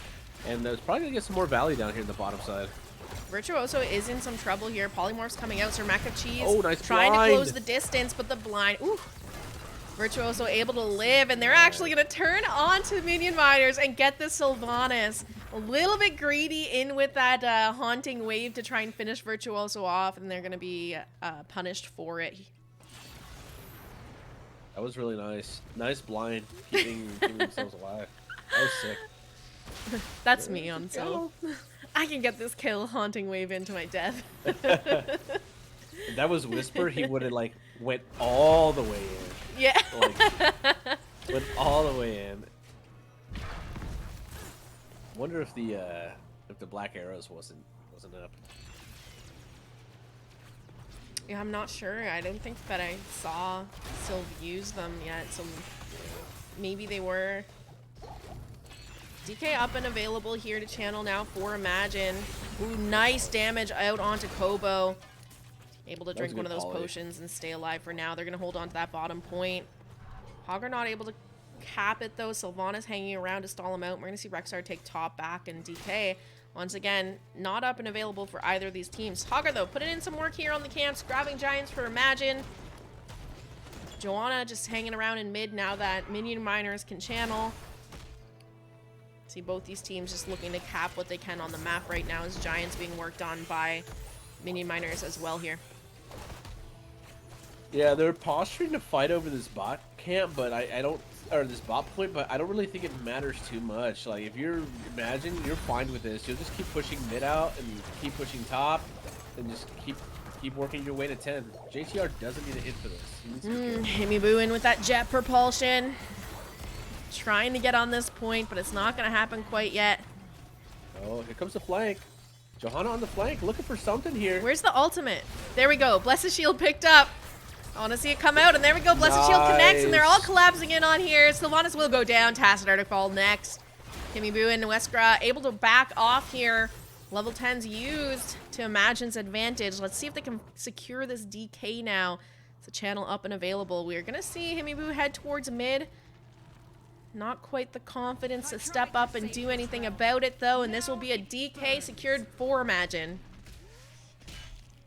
And there's probably going to get some more value down here in the bottom side. Virtuoso is in some trouble here. Polymorph's coming out. Sir Mac of Cheese nice trying blind. to close the distance, but the blind. Ooh. Virtuoso able to live, and they're actually going to turn on to Minion Miners and get the Sylvanas. A little bit greedy in with that Haunting Wave to try and finish Virtuoso off, and they're going to be punished for it. That was really nice. Nice blind, keeping themselves alive. That was sick. That's me on so. I can get this kill Haunting Wave into my death. If that was Whisper, he would have like went all the way in. Yeah. Like, went all the way in. Wonder if the black arrows wasn't up. Yeah, I'm not sure. I don't think that I saw Sylv use them yet, so maybe they were. DK up and available here to channel now for Imagine. Ooh, nice damage out onto Kobo. Able to drink one of those potions and stay alive for now. They're going to hold on to that bottom point. Hogger not able to cap it, though. Sylvanas hanging around to stall him out. We're going to see Rexar take top back, and DK, once again, not up and available for either of these teams. Hogger, though, putting in some work here on the camps, grabbing Giants for Imagine. Joanna just hanging around in mid now that Minion Miners can channel. See both these teams just looking to cap what they can on the map right now as Giants being worked on by Minion Miners as well here. Yeah, they're posturing to fight over this bot camp, but I don't, or this bot point, but I don't really think it matters too much. Like, if you're Imagine, you're fine with this. You'll just keep pushing mid out and keep pushing top, and just keep working your way to 10. JTR doesn't need a hit for this. Himiboo in with that jet propulsion. Trying to get on this point, but it's not going to happen quite yet. Oh, here comes the flank. Johanna on the flank, looking for something here. Where's the ultimate? There we go. Blessed Shield picked up. I want to see it come out, and there we go. Blessed Shield connects, and they're all collapsing in on here. Sylvanas will go down. Tacit Article next. Himiboo and Weskra able to back off here. Level 10's used to Imagine's advantage. Let's see if they can secure this DK now. It's a channel up and available. We're going to see Himiboo head towards mid. Not quite the confidence to step up and do anything about it, though, and this will be a DK secured for Imagine.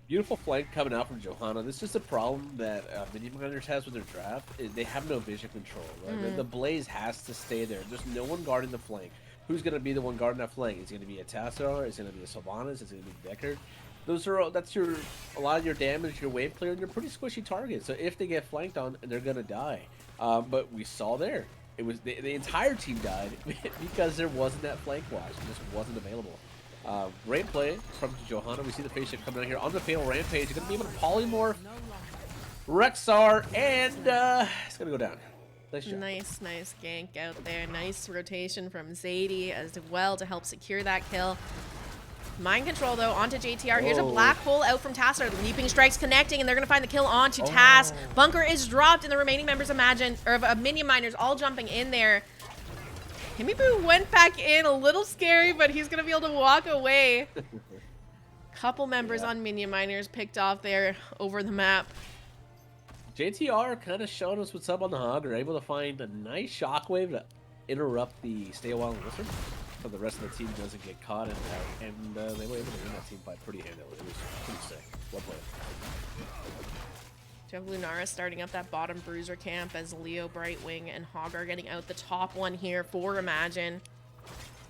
Beautiful flank coming out from Johanna. This is the problem that Minion Miners has with their draft. They have no vision control. Right? The Blaze has to stay there. There's no one guarding the flank. Who's going to be the one guarding that flank? Is it going to be a Tassadar? Is it going to be a Sylvanas? Is it going to be Decker? That's a lot of your damage, your wave clear, and your pretty squishy targets. So if they get flanked on, they're going to die. But we saw there. It was the entire team died because there wasn't that flank watch. It just wasn't available. Great play from Johanna. We see the face shift coming out here on the Fatal Rampage. You're going to be able to polymorph Rexar, and it's going to go down. Nice job. Nice gank out there. Nice rotation from Zadie as well to help secure that kill. Mind control, though, onto JTR. Here's a black hole out from Tassadar. The Leaping Strikes connecting, and they're going to find the kill onto Taz. Bunker is dropped, and the remaining members of Minion Miners all jumping in there. Himiboo went back in, a little scary, but he's going to be able to walk away. Couple members on Minion Miners picked off there over the map. JTR kind of showed us what's up on the hog. They're able to find a nice shockwave to interrupt the stay a while and listen. So the rest of the team doesn't get caught in that, and they were able to win that team fight pretty handily. It was pretty sick. Well played. Jeff Lunara starting up that bottom bruiser camp as Leo, Brightwing, and Hog are getting out the top one here for Imagine.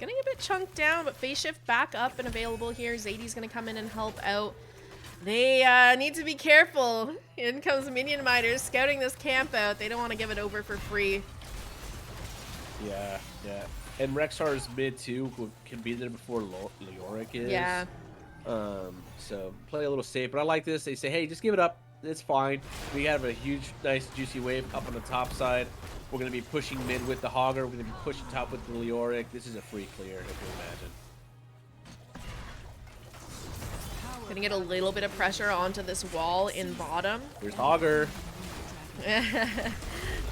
Getting a bit chunked down, but Phase Shift back up and available here. Zadie's going to come in and help out. They need to be careful. In comes Minion Miners scouting this camp out. They don't want to give it over for free. Yeah. And Rexar's mid too, who can be there before Leoric is. Yeah. So play a little safe, but I like this. They say, hey, just give it up. It's fine. We have a huge, nice, juicy wave up on the top side. We're going to be pushing mid with the Hogger. We're going to be pushing top with the Leoric. This is a free clear, if you imagine. Gonna get a little bit of pressure onto this wall in bottom. Here's Hogger.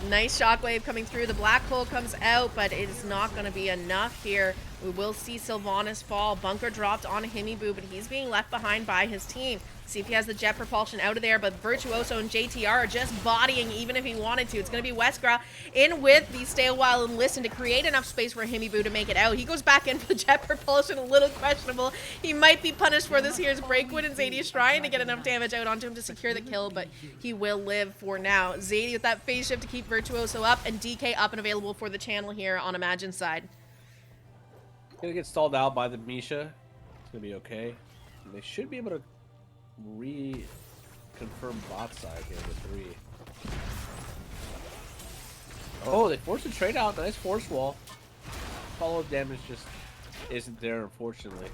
Nice shockwave coming through. The black hole comes out, but it is not going to be enough here We will see Sylvanas fall. Bunker dropped on Himibu, but he's being left behind by his team. See if he has the jet propulsion out of there, but Virtuoso and JTR are just bodying even if he wanted to. It's going to be Westgra in with the stay a while and listen to create enough space for Himibu to make it out. He goes back in for the jet propulsion, a little questionable. He might be punished for this. Here's Breakwood, and Zadie is trying to get enough damage out onto him to secure the kill, but he will live for now. Zadie with that phase shift to keep Virtuoso up, and DK up and available for the channel here on Imagine's side. Gonna get stalled out by the Misha. It's gonna be okay. And they should be able to reconfirm bot side here with 3. Oh, they forced a trade out. Nice force wall. Follow-up damage just isn't there, unfortunately.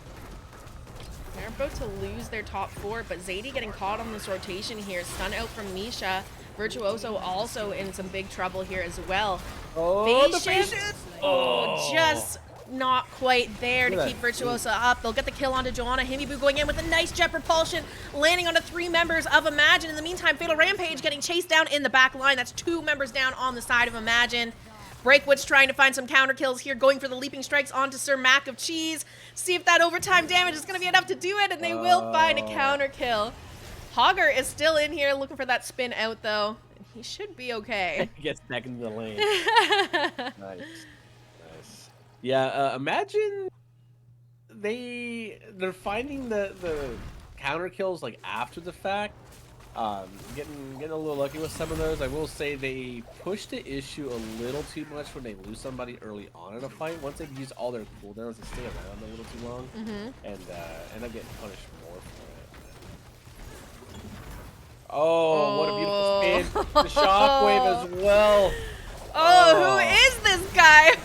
They're about to lose their top 4, but Zadie getting caught on this rotation here. Stun out from Misha. Virtuoso also in some big trouble here as well. Oh, phase shift. Oh, just not quite there to keep Virtuoso up. They'll get the kill onto Joanna. Himibu going in with a nice jet propulsion, landing onto 3 members of Imagine. In the meantime, Fatal Rampage getting chased down in the back line. That's 2 members down on the side of Imagine. Breakwood's trying to find some counter kills here, going for the leaping strikes onto Sir Mac of Cheese. See if that overtime damage is going to be enough to do it, and they will find a counter kill. Hogger is still in here looking for that spin out, though. He should be okay. He gets back into the lane. Nice. Yeah, Imagine they're finding the counter kills like after the fact. Getting a little lucky with some of those. I will say they push the issue a little too much when they lose somebody early on in a fight. Once they've used all their cooldowns, they stay around a little too long and end up getting punished more for it. Oh, what a beautiful spin! The shockwave as well. Oh, who is this guy?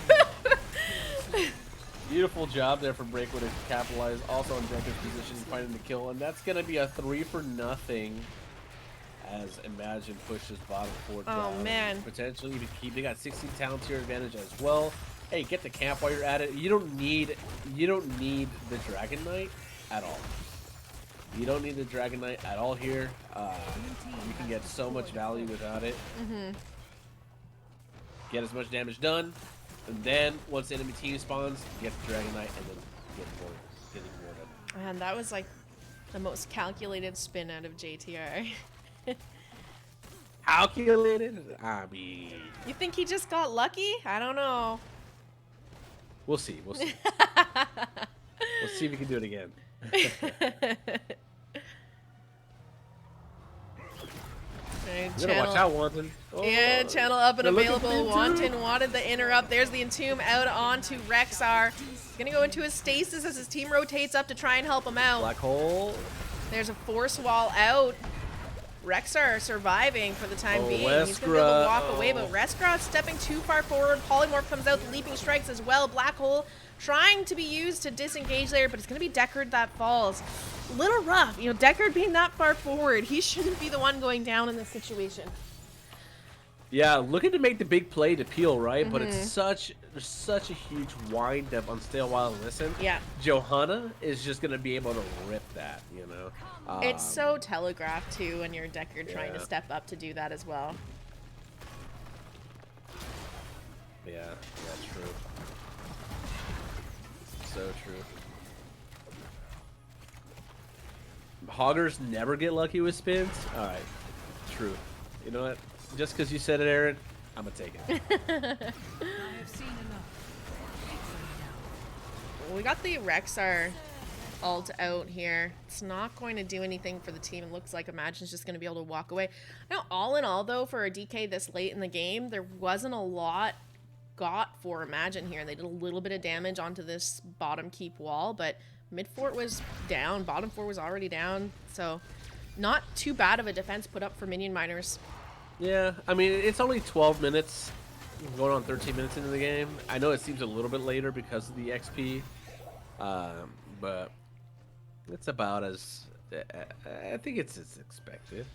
Beautiful job there from Breakwood to capitalize. Also on Jenkins' position, finding the kill, and that's gonna be a 3-for-0 as Imagine pushes bottom 4 down. Oh man! Potentially even keep. They got 16 talent tier advantage as well. Hey, get the camp while you're at it. You don't need the Dragon Knight at all. You don't need the Dragon Knight at all here. You can get so much value without it. Get as much damage done. And then, once the enemy team spawns, get the Dragon Knight and then get rewarded. Man, that was like the most calculated spin out of JTR. Calculated? I mean... You think he just got lucky? I don't know. We'll see. We'll see. We'll see if we can do it again. You gotta watch out, Wanton. Oh. Yeah, channel up and available. Wanton wanted the interrupt. There's the Entomb out onto Rexar. He's gonna go into his stasis as his team rotates up to try and help him out. Black hole. There's a force wall out. Rexar surviving for the time being. He's gonna be able to walk away, but Rexar stepping too far forward. Polymorph comes out, the leaping strikes as well. Black hole trying to be used to disengage there, but it's gonna be Deckard that falls. Little rough, you know, Deckard being that far forward. He shouldn't be the one going down in this situation. Yeah, looking to make the big play to peel, right? But it's such a huge wind up on Stay a While and Listen. Yeah. Johanna is just gonna be able to rip that, you know. It's so telegraphed too when you're Deckard trying to step up to do that as well. Yeah, true. So true. Hoggers never get lucky with spins. All right, true. You know what? Just because you said it, Aaron, I'm gonna take it. We got the Rexar ult out here. It's not going to do anything for the team. It looks like Imagine's just going to be able to walk away. Now, all in all, though, for a DK this late in the game, there wasn't a lot got for Imagine here. They did a little bit of damage onto this bottom keep wall, but mid fort was down. Bottom fort was already down. So not too bad of a defense put up for Minion Miners. Yeah, I mean, it's only 12 minutes, going on 13 minutes into the game. I know it seems a little bit later because of the XP, but it's about as, I think it's as expected.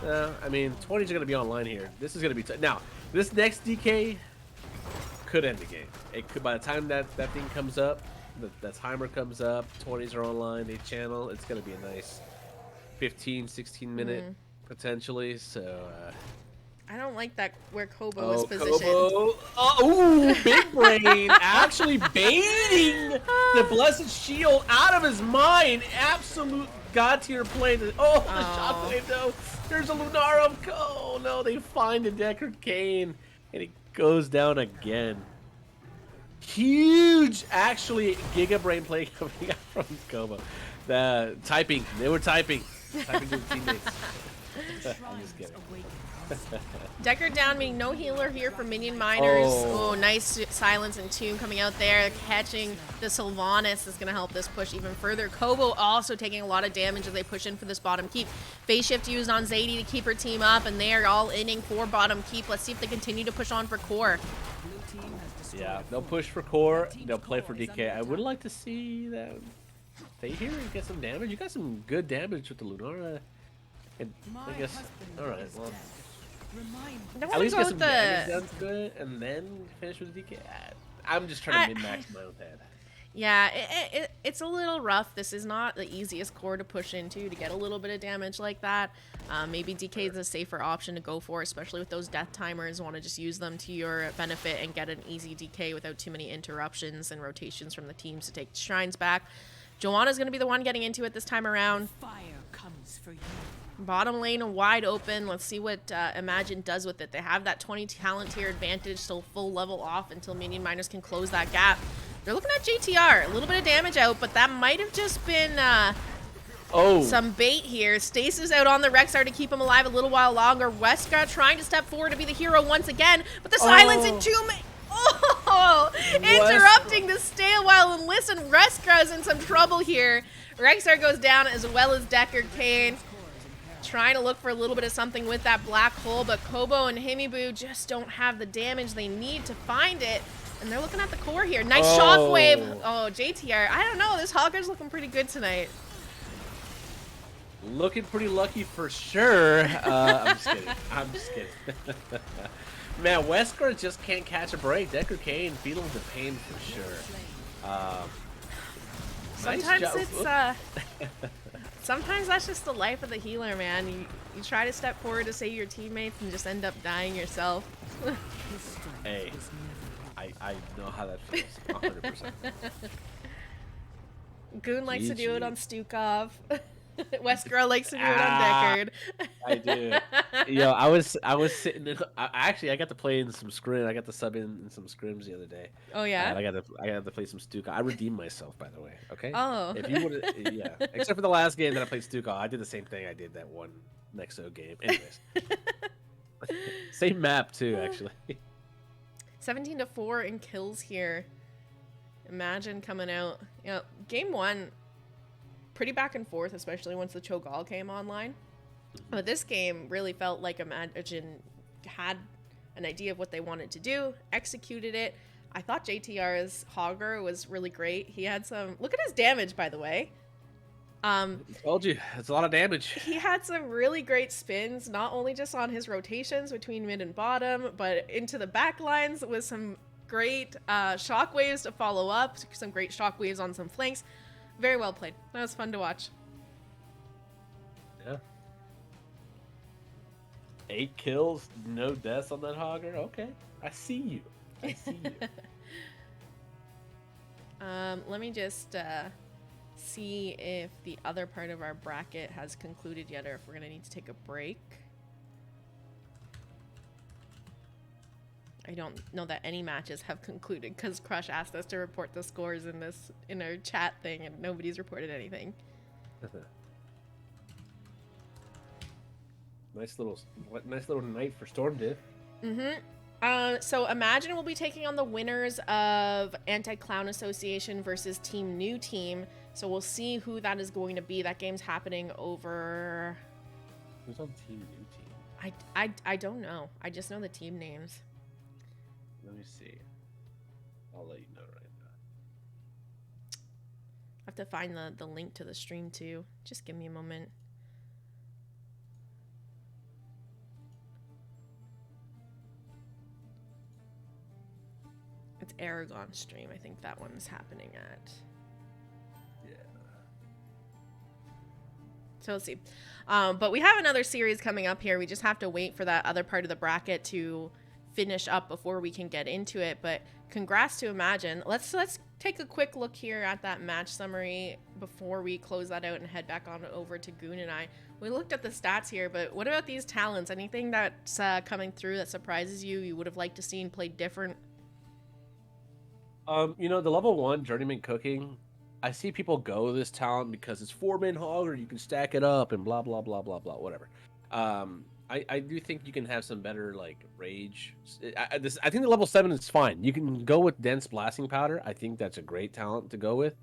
I mean, 20s are going to be online here. This is going to be, now, this next DK could end the game. It could, by the time that thing comes up, the timer comes up, 20s are online, they channel, it's going to be a nice 15, 16 minute potentially. So I don't like that where Kobo is positioned. Kobo. Ooh, big brain actually baiting the Blessed Shield out of his mind. Absolute god tier play. Oh, the shockwave though. There's a Lunara. Oh no, they find the Deckard Cain and he goes down again. Huge, actually, Giga Brain play coming out from Kobo. The typing, they were typing to the teammates. I'm just kidding. Deckard down, meaning no healer here for Minion Miners. Oh, nice silence and Tomb coming out there, catching the Sylvanas is going to help this push even further. Kobo also taking a lot of damage as they push in for this bottom keep. Phase shift used on Zadie to keep her team up, and they are all inning for bottom keep. Let's see if they continue to push on for core. Yeah, they'll push for core, they'll play for DK. I would like to see them stay here and get some damage. You got some good damage with the Lunara. And I guess, alright, well, at least get some damage done to it, and then finish with DK. I'm just trying to min-max my own head. Yeah, it's a little rough. This is not the easiest core to push into to get a little bit of damage like that. Maybe DK is a safer option to go for, especially with those death timers. Want to just use them to your benefit and get an easy DK without too many interruptions and rotations from the teams to take shrines back. Joanna's going to be the one getting into it this time around. Fire comes for you. Bottom lane wide open. Let's see what Imagine does with it. They have that 20 talent tier advantage, still full level off until Minion Miners can close that gap. They're looking at JTR. A little bit of damage out, but that might have just been some bait here. Stasis out on the Rexar to keep him alive a little while longer. Wesker trying to step forward to be the hero once again, but the silence in Tomb. Interrupting the stay a while and listen. Reskra's in some trouble here. Rexar goes down as well as Deckard Cain. Trying to look for a little bit of something with that black hole, but Kobo and Himibu just don't have the damage they need to find it. And they're looking at the core here. Nice shockwave. Oh, JTR. I don't know. This Hogger's looking pretty good tonight. Looking pretty lucky for sure. I'm just kidding. I'm just kidding. Man, Wesker just can't catch a break. Deckard Cain feeling the pain for sure. Sometimes it's sometimes that's just the life of the healer, man. You try to step forward to save your teammates and just end up dying yourself. Hey, I know how that feels. 100%. Goon likes to do it on Stukov. Wesker likes to do it on Deckard. I do. Yo, I was sitting in. Actually, I got to play in some scrim. I got to sub in some scrims the other day. Oh yeah. I got to play some Stuka. I redeemed myself, by the way. Okay. Oh. If you would, yeah. Except for the last game that I played Stuka, I did the same thing I did that one Nexo game. Anyways. Same map too, actually. 17-4 in kills here. Imagine coming out. You know, game one, pretty back and forth, especially once the Cho'Gall came online. But this game really felt like Imagine had an idea of what they wanted to do, executed it. I thought JTR's Hogger was really great. He had some... Look at his damage, by the way. I told you, it's a lot of damage. He had some really great spins, not only just on his rotations between mid and bottom, but into the back lines with some great shockwaves to follow up, some great shockwaves on some flanks. Very well played. That was fun to watch. Yeah. 8 kills, no deaths on that Hogger. Okay, I see you. I see you. Let me just see if the other part of our bracket has concluded yet, or if we're gonna need to take a break. I don't know that any matches have concluded because Crush asked us to report the scores in our chat thing, and nobody's reported anything. Nice little night for Storm Div. So Imagine will be taking on the winners of Anti-Clown Association versus Team New Team. So we'll see who that is going to be. That game's happening over... Who's on Team New Team? I don't know. I just know the team names. Let me see. I'll let you know right now. I have to find the link to the stream too. Just give me a moment. It's Aragon stream. I think that one's happening at. Yeah. So we'll see. But we have another series coming up here. We just have to wait for that other part of the bracket to finish up before we can get into it. But congrats to Imagine. Let's take a quick look here at that match summary before we close that out and head back on over to Goon and I. We looked at the stats here, but what about these talents? Anything that's coming through that surprises you? You would have liked to seen played different? You know, the level 1 journeyman cooking, I see people go this talent because it's 4-man hogger, you can stack it up and blah blah blah blah blah, whatever. I do think you can have some better like rage. I think the level 7 is fine. You can go with dense blasting powder. I think that's a great talent to go with.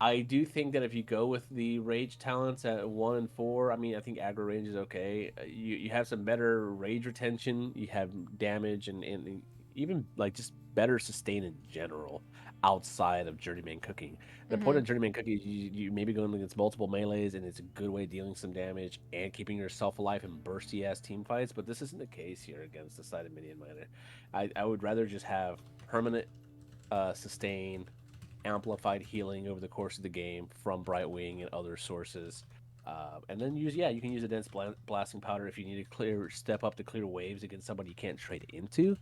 I do think that if you go with the rage talents at 1 and 4, I mean, I think aggro range is okay. You have some better rage retention. You have damage and even like just better sustain in general outside of journeyman cooking. The point of journeyman cooking is you may be going against multiple melees, and it's a good way of dealing some damage and keeping yourself alive in bursty ass team fights. But this isn't the case here against the side of Minion Miner. I would rather just have permanent sustain, amplified healing over the course of the game from Brightwing and other sources. And then you can use a dense blasting powder if you need to step up to clear waves against somebody you can't trade into.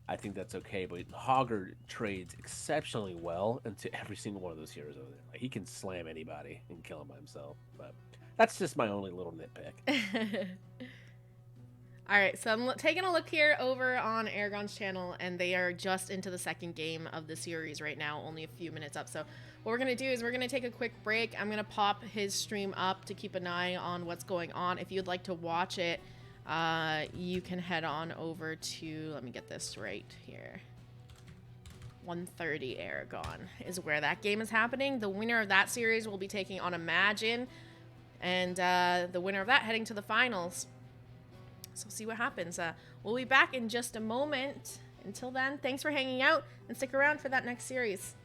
I think that's okay, but Hogger trades exceptionally well into every single one of those heroes over there. Like, he can slam anybody and kill him by himself. But that's just my only little nitpick. All right, so I'm taking a look here over on Aragon's channel, and they are just into the second game of the series right now, only a few minutes up. So what we're going to do is we're going to take a quick break. I'm going to pop his stream up to keep an eye on what's going on. If you'd like to watch it, you can head on over to, let me get this right here, 1:30 Aragon is where that game is happening. The winner of that series will be taking on Imagine, and the winner of that heading to the finals. So see what happens. We'll be back in just a moment. Until then, thanks for hanging out, and stick around for that next series.